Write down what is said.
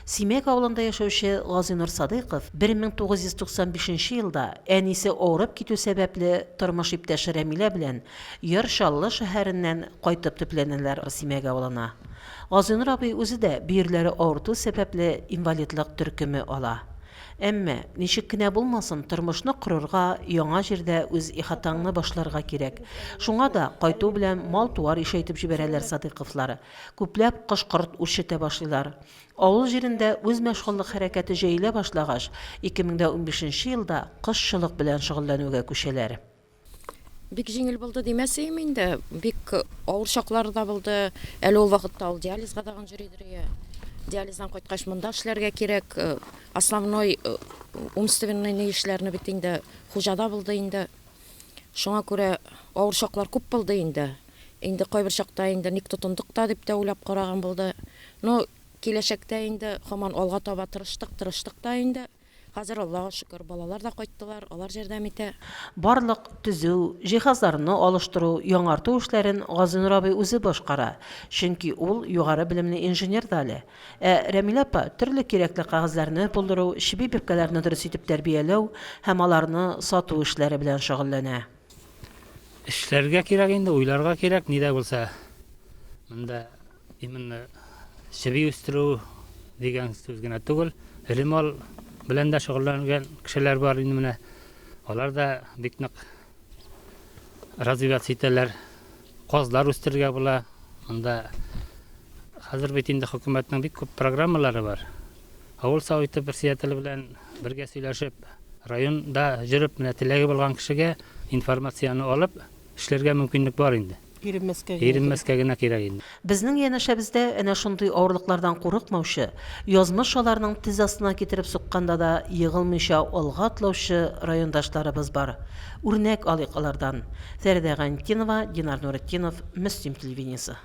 Симек авылында яшәүче Газинур Садыйков 1995 елда әнисе авырып китү сәбәпле тормыш иптәше Рәмилә белән Йорчаллы шәһәреннән кайтып төпләнәләр Симек авылына. Газинур абый үзе дә биерләре авырту сәбәпле инвалидлык төркеме ала. Әмма, ничек кенә булмасын, тормышны корырга, яңа җирдә үз ихатаңны башларга кирәк. Шуңа да кайту белән мал-туар ишәйтеп җибәрәләр Садыйковлар. Күпләп кыш-корт үрчетә башлыйлар. Авыл җирендә үз мәшгульлек хәрәкәте җәелә башлагач, 2015 елда кышчылык белән шөгыльләнүгә күчәләр. Бик җиңел булды димәсәм инде, бик авыр чаклары да булды. Әле ул вакытта ул диализга даган җөридер. Диализдан кайткач монда эшләргә кирәк. Основной умственный эшләрне бит инде хуҗада булды инде. Шуңа күрә авыр чаклар күп булды инде. Инде кайбер чакта инде ник тотындык та дип тә уйлап караган булды. Но киләчәктә инде һаман алга таба тырыштык та инде. Хәзер Аллаһка шөкер, балалар да кайттылар, алар ярдәм итә. Барлык төзү, җиһазларны алыштыру, яңарту эшләрен Газинур абый үзе башкара, чөнки ул югары белемле инженер да әле. Рәмилә апа төрле кирәкле кагазларны булдыру, шиби бипкәләрне дөрес итеп тәрбияләү һәм аларны сату эшләре белән шөгыльләнә. Эшләргә кирәк инде, уйларга кирәк, нидә булса. Монда именно шиби үстерү дигән сүз генә түгел, илм белән дә шөгыльләнгән кешеләр бар инде менә. Алар да бик нык развиваться итәләр. Казлар үстергә була. Монда хәзер бит инде хөкүмәтнең бик күп программалары бар. Авыл советы председателе белән бергә сөйләшеп, районда җырып менә теләге булган кешегә информацияны алып эшләргә мөмкинлек бар инде. Иренмәскә генә кирәк инде. Безнең янәшәбездә әнә шундый авырлыклардан курыкмаучы, язмыш аларның тиз астына китереп сукканда да егылмыйча алга атлаучы райондашларыбыз бар. Үрнәк алыйк алардан. Фәридә Гантинова, Динар Нуретдинов, Мөслим телевидениесе.